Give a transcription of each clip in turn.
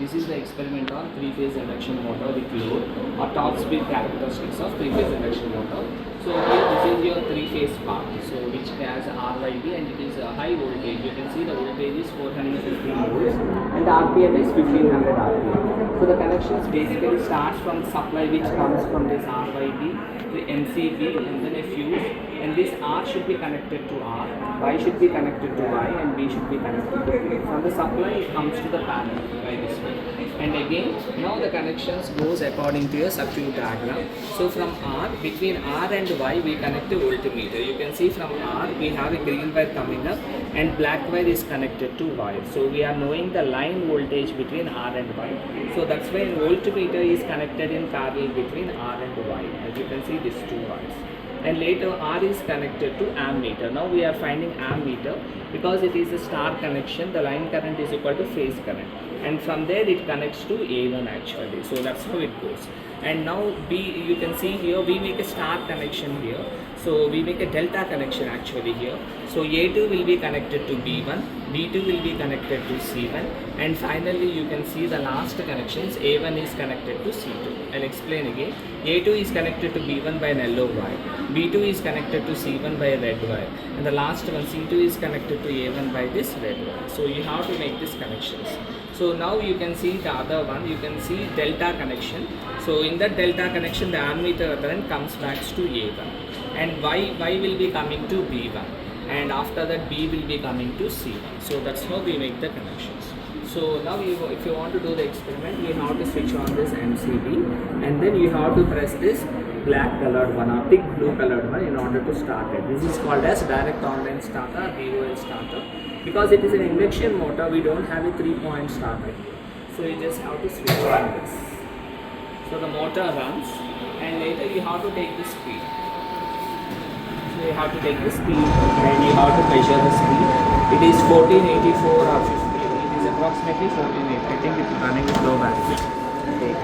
This is the experiment on three-phase induction motor with load or top speed characteristics of three-phase induction motor. So here this is your three-phase part, so which has RYB and it is a high voltage. You can see the voltage is 450 volts and the RPM is 1500 RPM. So the connections basically starts from the supply which comes from this RYB, the MCB and then a fuse, and this R should be connected to R, Y should be connected to Y and B should be connected to B. From the supply it comes to the panel by this way. And again, now the connections goes according to your circuit diagram. So from R, between R and Y we connect a voltmeter. You can see from R we have a green wire coming up and black wire is connected to Y. So we are knowing the line voltage between R and Y. So that's why voltmeter is connected in parallel between R and Y. As you can see these two wires. And later R is connected to ammeter. Now we are finding ammeter because it is a star connection. The line current is equal to phase current, and from there it connects to A1 actually. So that's how it goes. And now B, you can see here we make a star connection here. So we make a delta connection actually here. So A2 will be connected to B1, B2 will be connected to C1, and finally you can see the last connections. A1 is connected to C2. I'll explain again. A2 is connected to B1 by an yellow wire, B2 is connected to C1 by a red wire, and the last one C2 is connected to A1 by this red wire. So you have to make these connections. So now you can see the other one, you can see delta connection. So in that delta connection the ammeter current comes back to A1 and Y will be coming to B1, and after that B will be coming to C1. So that's how we make the connections. So now if you want to do the experiment, you have to switch on this MCB and then you have to press this black colored one or thick blue colored one in order to start it. This is called as direct online starter, DOL starter. Because it is an induction motor, we don't have a 3-point starter. So you just have to switch on this. So the motor runs and later you have to take the speed. So you have to take the speed and you have to measure the speed. It is 1484 or 50. It is approximately 1480. I think it is running with low battery. Take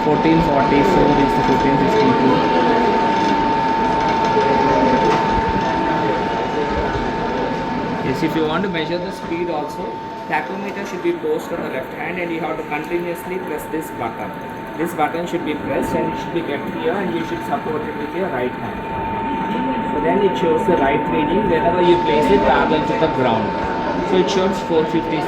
1444 is the 1452. Yes, if you want to measure the speed also, tachometer should be posed on the left hand and you have to continuously press this button. This button should be pressed and it should be kept here and you should support it with your right hand. So then it shows the right reading wherever you place it parallel to the ground. So it shows 456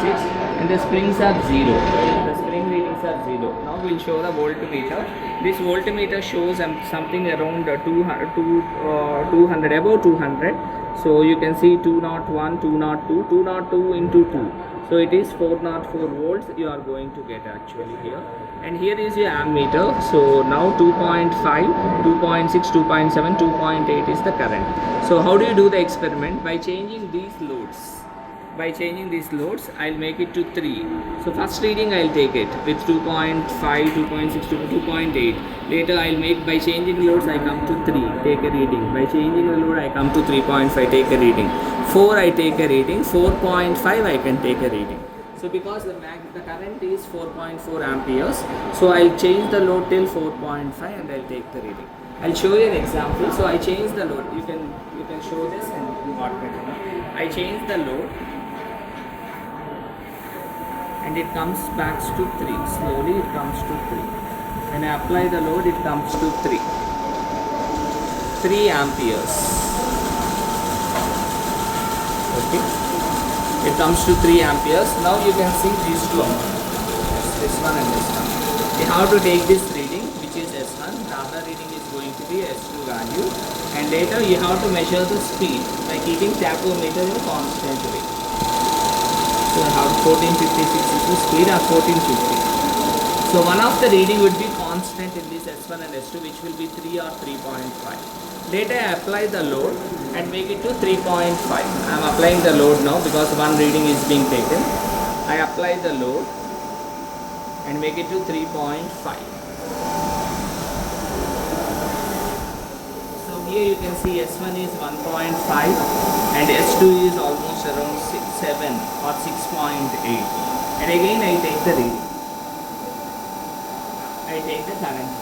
and the springs are 0. The spring readings are 0. Now we'll show the voltmeter. This voltmeter shows something around 200, above 200. So you can see 201, 202, 202 into 2. So it is 404 volts you are going to get actually here. And here is your ammeter. So now 2.5, 2.6, 2.7, 2.8 is the current. So how do you do the experiment? By changing these loads. By changing these loads, I'll make it to 3. So first reading I'll take it with 2.5, 2.6, 2.8. Later I'll make, by changing loads I come to 3, take a reading. By changing the load I come to 3.5, take a reading. 4 I take a reading, 4.5 I can take a reading. So because the current is 4.4 amperes, so I'll change the load till 4.5 and I'll take the reading. I'll show you an example. So I change the load. You can show this and you got better. I change the load and it comes back to 3. Slowly it comes to 3. When I apply the load, it comes to 3. 3 amperes. Okay. It comes to 3 amperes. Now you can see these two amounts. This one and this one. You have to take this reading, which is S1. The other reading is going to be S2 value. And later you have to measure the speed by keeping tachometer in a constant rate. So I have 1456 is the speed or 1450. So one of the reading would be constant in this S1 and S2, which will be 3 or 3.5. Later I apply the load and make it to 3.5. I am applying the load now because one reading is being taken. I apply the load and make it to 3.5. So here you can see S1 is 1.5 and S2 is almost around 7 or 6.8. And again I take the reading. I take the current reading.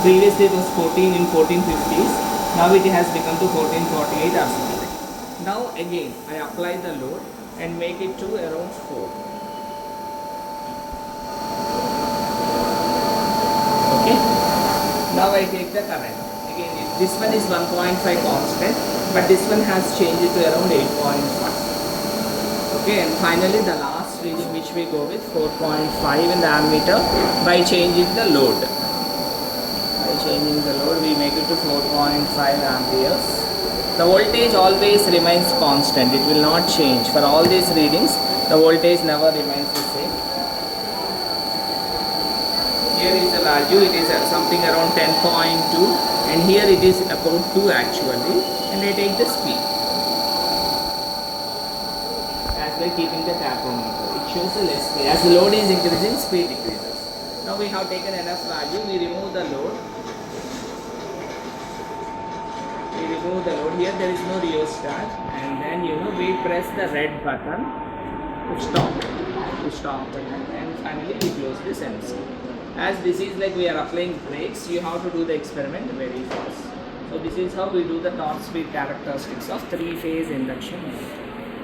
Previously it was 14 in 1450s. Now it has become to 1448 RPM. Now again I apply the load and make it to around 4. Okay. Now I take the current. Again this one is 1.5 constant, but this one has changed it to around 8.5. Okay, and finally the last reading which we go with 4.5 in the ammeter by changing the load. By changing the load we make it to 4.5 amperes. The voltage always remains constant, it will not change. For all these readings the voltage never remains the same. Here is the value, it is something around 10.2, and here it is about 2 actually, and I take the speed. By keeping the tachometer, it shows the less speed. As the load is increasing, speed decreases. Now we have taken enough value, we remove the load. We remove the load. Here there is no rheostat, and then we press the red button to stop the gun, and finally we close this MC. As this is like we are applying brakes, you have to do the experiment very fast. So this is how we do the torque speed characteristics of 3-phase induction motor.